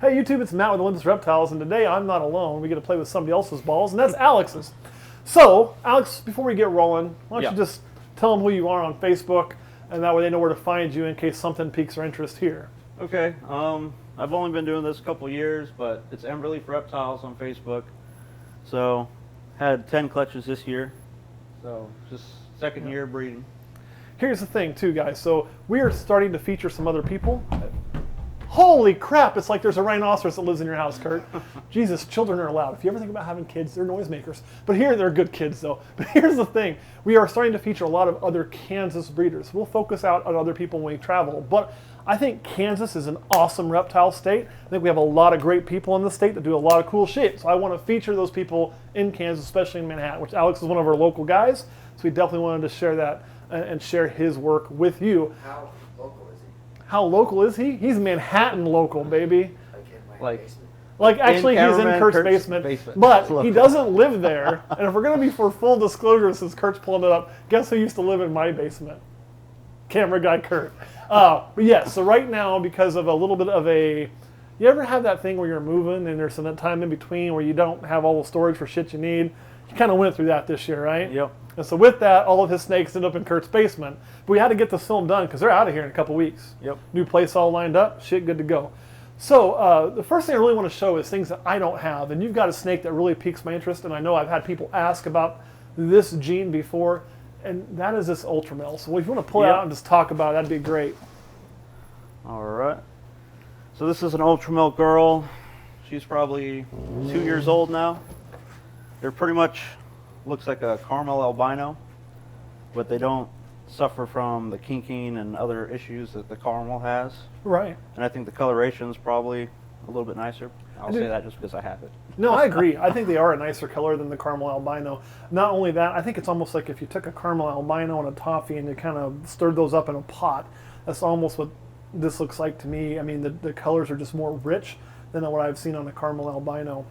Hey YouTube, it's Matt with Olympus Reptiles, and today I'm not alone. We get to play with somebody else's balls, and that's Alex's. So, Alex, before we get rolling, why don't you just tell them who you are on Facebook, and that way they know where to find you in case something piques their interest here. Okay, I've only been doing this a couple years, but it's Emberleaf Reptiles on Facebook. So, had 10 clutches this year, so just second year breeding. Here's the thing too, guys. So we are starting to feature some other people. Holy crap, it's like there's a rhinoceros that lives in your house, Curt. Jesus, children are allowed. If you ever think about having kids, they're noisemakers. But here, they're good kids though. But here's the thing. We are starting to feature a lot of other Kansas breeders. We'll focus out on other people when we travel. But I think Kansas is an awesome reptile state. I think we have a lot of great people in the state that do a lot of cool shit. So I want to feature those people in Kansas, especially in Manhattan, which Alex is one of our local guys. So we definitely wanted to share that and share his work with you. How local is he? How local is he? He's Manhattan local, baby. Like in my basement? Like actually he's in Curt's basement, but he doesn't live there. And if we're going to be for full disclosure, since Curt's pulling it up, guess who used to live in my basement? Camera guy Curt. But yes, so right now, because of a little bit of a, you ever have that thing where you're moving and there's some time in between where you don't have all the storage for shit you need? You kind of went through that this year, right? Yep. And so with that, all of his snakes ended up in Curt's basement. But we had to get this film done because they're out of here in a couple weeks. Yep. New place all lined up, shit good to go. So the first thing I really want to show is things that I don't have. And you've got a snake that really piques my interest. And I know I've had people ask about this gene before. And that is this Ultramel. So if you want to pull it out and just talk about it, that'd be great. All right. So this is an Ultramel girl. She's probably 2 years old now. They're pretty much, looks like a caramel albino, but they don't suffer from the kinking and other issues that the caramel has. Right. And I think the coloration's probably a little bit nicer. I'll say that just because I have it. No, I agree. I think they are a nicer color than the caramel albino. Not only that, I think it's almost like if you took a caramel albino and a toffee and you kind of stirred those up in a pot. That's almost what this looks like to me. I mean, the colors are just more rich than what I've seen on a caramel albino.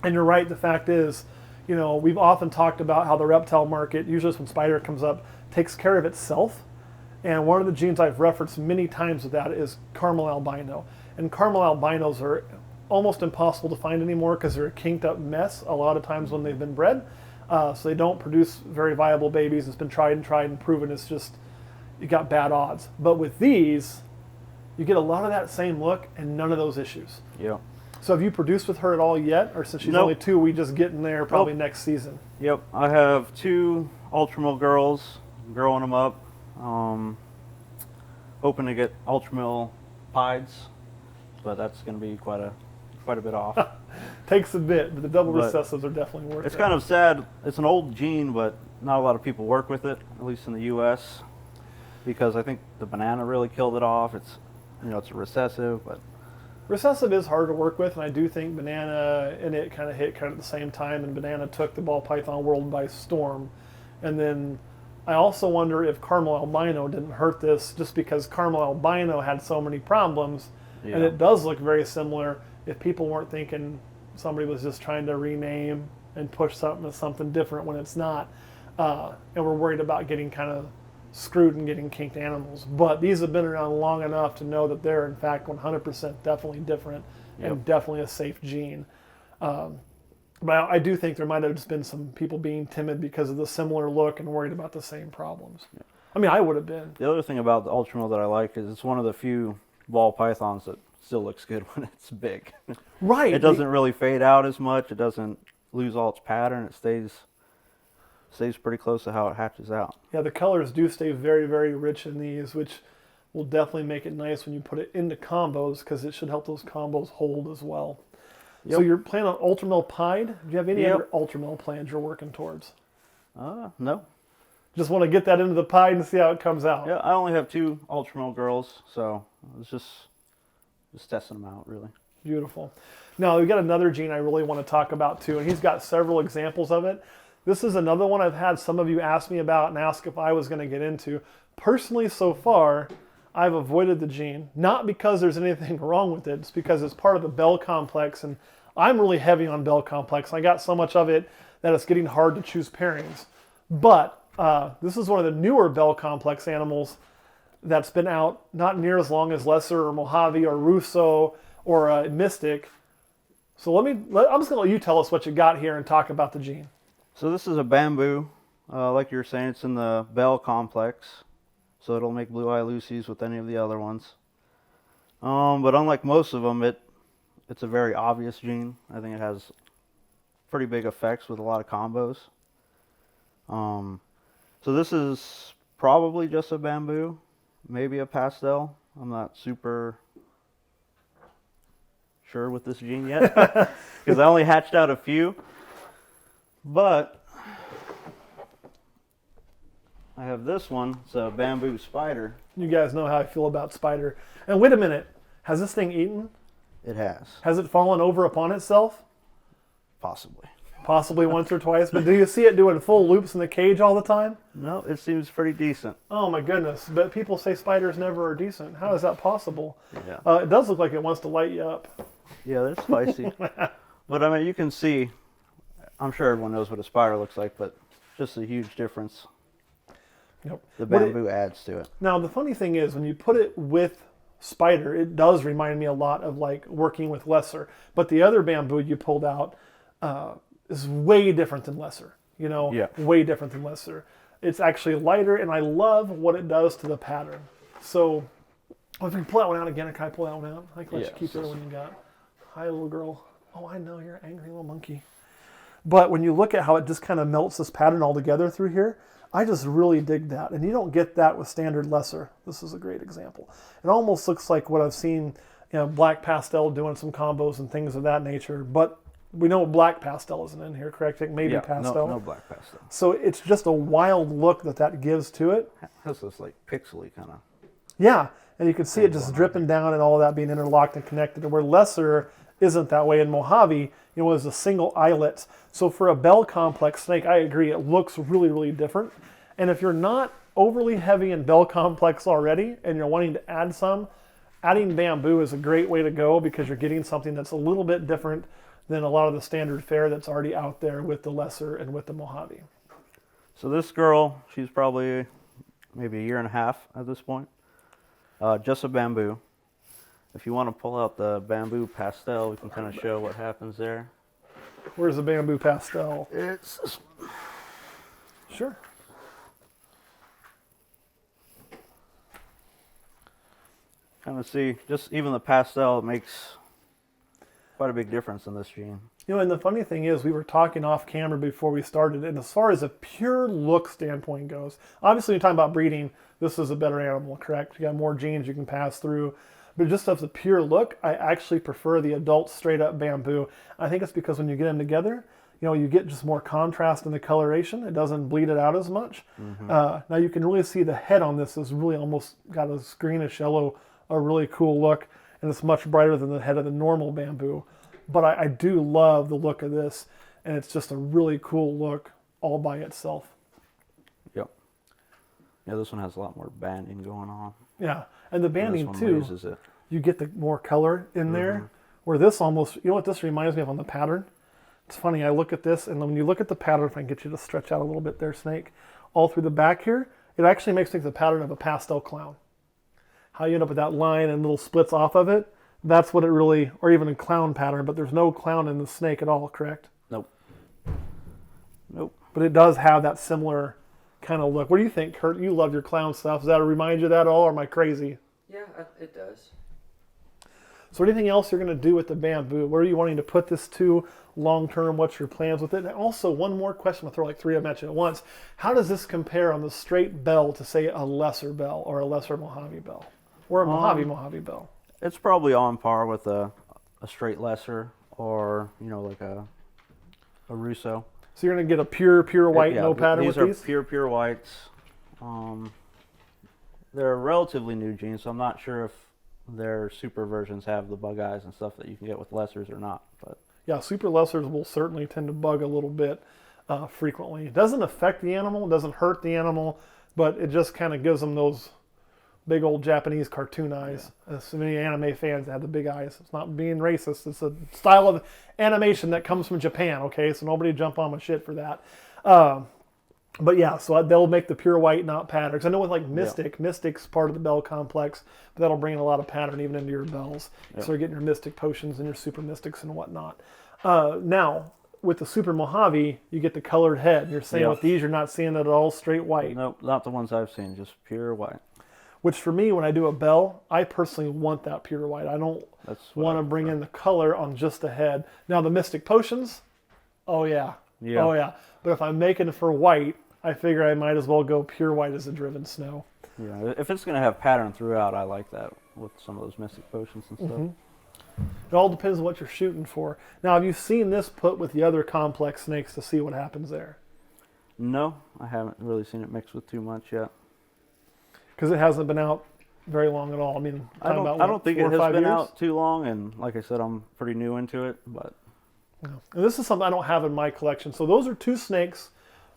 And you're right, the fact is, you know, we've often talked about how the reptile market, usually when spider comes up, takes care of itself. And one of the genes I've referenced many times with that is caramel albino. And caramel albinos are almost impossible to find anymore because they're a kinked up mess a lot of times when they've been bred. So they don't produce very viable babies. It's been tried and proven it's just, you got bad odds. But with these, you get a lot of that same look and none of those issues. Yeah. So have you produced with her at all yet? Or since she's only 2, we just get in there probably next season? Yep. I have 2 Ultramel girls, growing them up. Hoping to get Ultramel pieds, but that's going to be quite a bit off. Takes a bit, but the double recessives are definitely worth it. It's kind of sad. It's an old gene, but not a lot of people work with it, at least in the U.S., because I think the banana really killed it off. It's, you know, it's a recessive, but recessive is hard to work with, and I do think banana and it kind of hit kind of at the same time, and banana took the ball python world by storm. And then I also wonder if caramel albino didn't hurt this just because caramel albino had so many problems, and it does look very similar. If people weren't thinking somebody was just trying to rename and push something as something different when it's not, and we're worried about getting kind of screwed and getting kinked animals. But these have been around long enough to know that they're in fact 100% definitely different and definitely a safe gene. But I do think there might have just been some people being timid because of the similar look and worried about the same problems. Yeah. I mean, I would have been. The other thing about the Ultramel that I like is it's one of the few ball pythons that still looks good when it's big. Right. It doesn't really fade out as much. It doesn't lose all its pattern. It stays pretty close to how it hatches out. Yeah, the colors do stay very, very rich in these, which will definitely make it nice when you put it into combos because it should help those combos hold as well. Yep. So you're planning on Ultramel pied? Do you have any other Ultramel plans you're working towards? No. Just want to get that into the pied and see how it comes out. Yeah, I only have 2 Ultramel girls, so it's just testing them out, really. Beautiful. Now, we've got another gene I really want to talk about, too, and he's got several examples of it. This is another one I've had some of you ask me about and ask if I was going to get into. Personally, so far, I've avoided the gene, not because there's anything wrong with it, it's because it's part of the Bell complex, and I'm really heavy on Bell complex. I got so much of it that it's getting hard to choose pairings. But this is one of the newer Bell complex animals that's been out not near as long as Lesser or Mojave or Russo, or a mystic. So I'm just going to let you tell us what you got here and talk about the gene. So this is a bamboo. Like you were saying, it's in the bell complex. So it'll make blue eye Lucies with any of the other ones. But unlike most of them, it's a very obvious gene. I think it has pretty big effects with a lot of combos. So this is probably just a bamboo, maybe a pastel. I'm not super sure with this gene yet because I only hatched out a few. But I have this one. It's a bamboo spider. You guys know how I feel about spider. And wait a minute, has this thing eaten? It has. Has it fallen over upon itself? Possibly. Possibly once or twice, but do you see it doing full loops in the cage all the time? No, it seems pretty decent. Oh my goodness, but people say spiders never are decent. How is that possible? Yeah. It does look like it wants to light you up. Yeah, they're spicy. But I mean, you can see, I'm sure everyone knows what a spider looks like, but just a huge difference. Yep. The bamboo adds to it. Now, the funny thing is, when you put it with spider, it does remind me a lot of like working with lesser. But the other bamboo you pulled out is way different than lesser. You know, Yeah. way different than lesser. It's actually lighter, and I love what it does to the pattern. So, if you can pull that one out again, or can I pull that one out? I can let you keep the other one you got. Hi, little girl. Oh, I know, you're an angry little monkey. But when you look at how it just kind of melts this pattern all together through here, I just really dig that. And you don't get that with standard lesser. This is a great example. It almost looks like what I've seen, black pastel doing some combos and things of that nature. But we know black pastel isn't in here, correct? Maybe pastel. No black pastel. So it's just a wild look that gives to it. That's this like pixely kind of. Yeah, and you can see it just dripping down and all of that being interlocked and connected. And where lesser isn't that way in Mojave, is a single eyelet. So for a bell complex snake, I agree, it looks really, really different. And if you're not overly heavy in bell complex already and you're wanting to add some, adding bamboo is a great way to go because you're getting something that's a little bit different than a lot of the standard fare that's already out there with the lesser and with the Mojave. So this girl, she's probably maybe a year and a half at this point. Just a bamboo. If you want to pull out the bamboo pastel, we can kind of show what happens there. Where's the bamboo pastel? It's this one. Sure. Kind of see, just even the pastel, it makes quite a big difference in this gene. And the funny thing is, we were talking off camera before we started, and as far as a pure look standpoint goes, obviously when you're talking about breeding, this is a better animal, correct? You got more genes you can pass through. But just as a pure look, I actually prefer the adult straight up bamboo. I think it's because when you get them together, you get just more contrast in the coloration. It doesn't bleed it out as much. Mm-hmm. Now you can really see the head on this is really almost got a greenish yellow, a really cool look, and it's much brighter than the head of the normal bamboo. But I do love the look of this, and it's just a really cool look all by itself. Yep. Yeah, this one has a lot more banding going on. Yeah, and the banding too, it. You get the more color in there, where this almost, what this reminds me of on the pattern? It's funny, I look at this, and when you look at the pattern, if I can get you to stretch out a little bit there, Snake, all through the back here, it actually makes the pattern of a pastel clown. How you end up with that line and little splits off of it, that's what it really, or even a clown pattern, but there's no clown in the snake at all, correct? Nope. But it does have that similar kind of look. What do you think, Curt? You love your clown stuff. Does that remind you of that at all, or am I crazy? Yeah, it does. So anything else you're going to do with the bamboo? Where are you wanting to put this to long term? What's your plans with it? And also, one more question. I'll throw like three of them at you at once. How does this compare on the straight bell to, say, a lesser bell or a lesser Mojave bell? Or a Mojave bell? It's probably on par with a straight lesser or, like a Russo. So you're going to get a pure white, no pattern with these? These are pure whites. They're relatively new genes, so I'm not sure if their super versions have the bug eyes and stuff that you can get with lessers or not. But yeah, super lessers will certainly tend to bug a little bit frequently. It doesn't affect the animal, it doesn't hurt the animal, but it just kind of gives them those big old Japanese cartoon eyes. So many anime fans have the big eyes. It's not being racist. It's a style of animation that comes from Japan, okay? So nobody jump on my shit for that. But yeah, so they'll make the pure white, not pattern. Because I know with like Mystic's part of the bell complex, but that'll bring in a lot of pattern even into your bells. Yep. So you're getting your Mystic potions and your Super Mystics and whatnot. Now, with the Super Mojave, you get the colored head. You're saying with these, you're not seeing it at all straight white. Nope, not the ones I've seen, just pure white. Which for me, when I do a bell, I personally want that pure white. I don't want to bring in the color on just the head. Now the Mystic potions, oh yeah. Oh yeah. But if I'm making it for white, I figure I might as well go pure white as a driven snow. Yeah, if it's going to have pattern throughout, I like that with some of those Mystic potions and stuff. It all depends on what you're shooting for. Now, have you seen this put with the other complex snakes to see what happens there? No, I haven't really seen it mixed with too much yet. Because it hasn't been out very long at all. I mean, I don't think it has been out too long, and like I said, I'm pretty new into it. But and this is something I don't have in my collection. So those are two snakes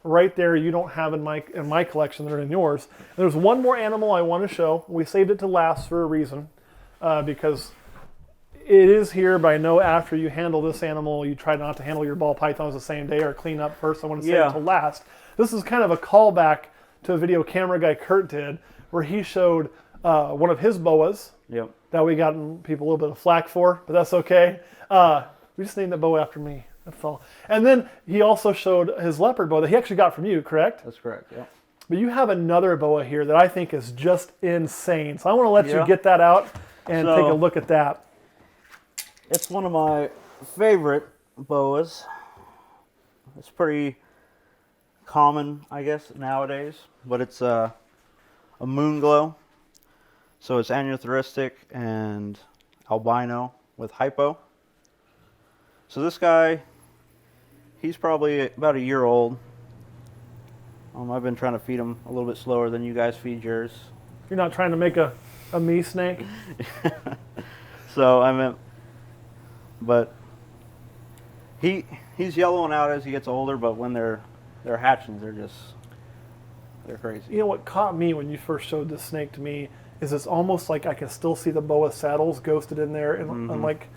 right there you don't have in my collection that are in yours. And there's one more animal I want to show. We saved it to last for a reason, because it is here, but I know after you handle this animal, you try not to handle your ball pythons the same day or clean up first. I want to save it to last. This is kind of a callback to a video camera guy Curt did, where he showed one of his boas that we got people a little bit of flack for, but that's okay. We just named that boa after me. That's all. And then he also showed his leopard boa that he actually got from you, correct? That's correct, yeah. But you have another boa here that I think is just insane. So I want to let you get that out and take a look at that. It's one of my favorite boas. It's pretty common, I guess, nowadays, but it's a moon glow. So it's aneurystic and albino with hypo. So this guy, he's probably about a year old. I've been trying to feed him a little bit slower than you guys feed yours. You're not trying to make a me snake? So but he's yellowing out as he gets older, but when they're hatching, they're crazy. You know what caught me when you first showed this snake to me is it's almost like I can still see the boa saddles ghosted in there, and like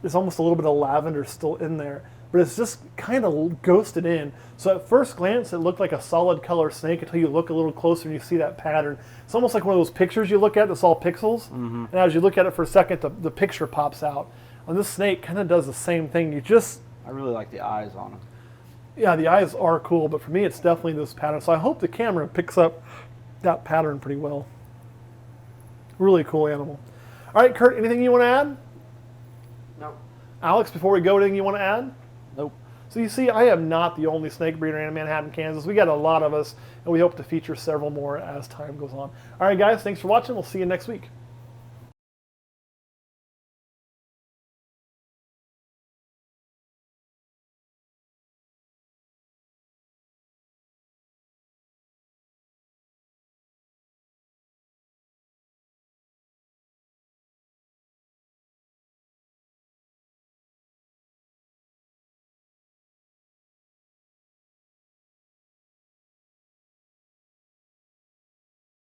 there's almost a little bit of lavender still in there, but it's just kind of ghosted in. So at first glance, it looked like a solid color snake until you look a little closer and you see that pattern. It's almost like one of those pictures you look at that's all pixels, and as you look at it for a second, the picture pops out. And this snake kind of does the same thing. I really like the eyes on him. Yeah, the eyes are cool, but for me, it's definitely this pattern. So I hope the camera picks up that pattern pretty well. Really cool animal. All right, Curt, anything you want to add? No. Alex, before we go, anything you want to add? Nope. So you see, I am not the only snake breeder in Manhattan, Kansas. We got a lot of us, and we hope to feature several more as time goes on. All right, guys, thanks for watching. We'll see you next week.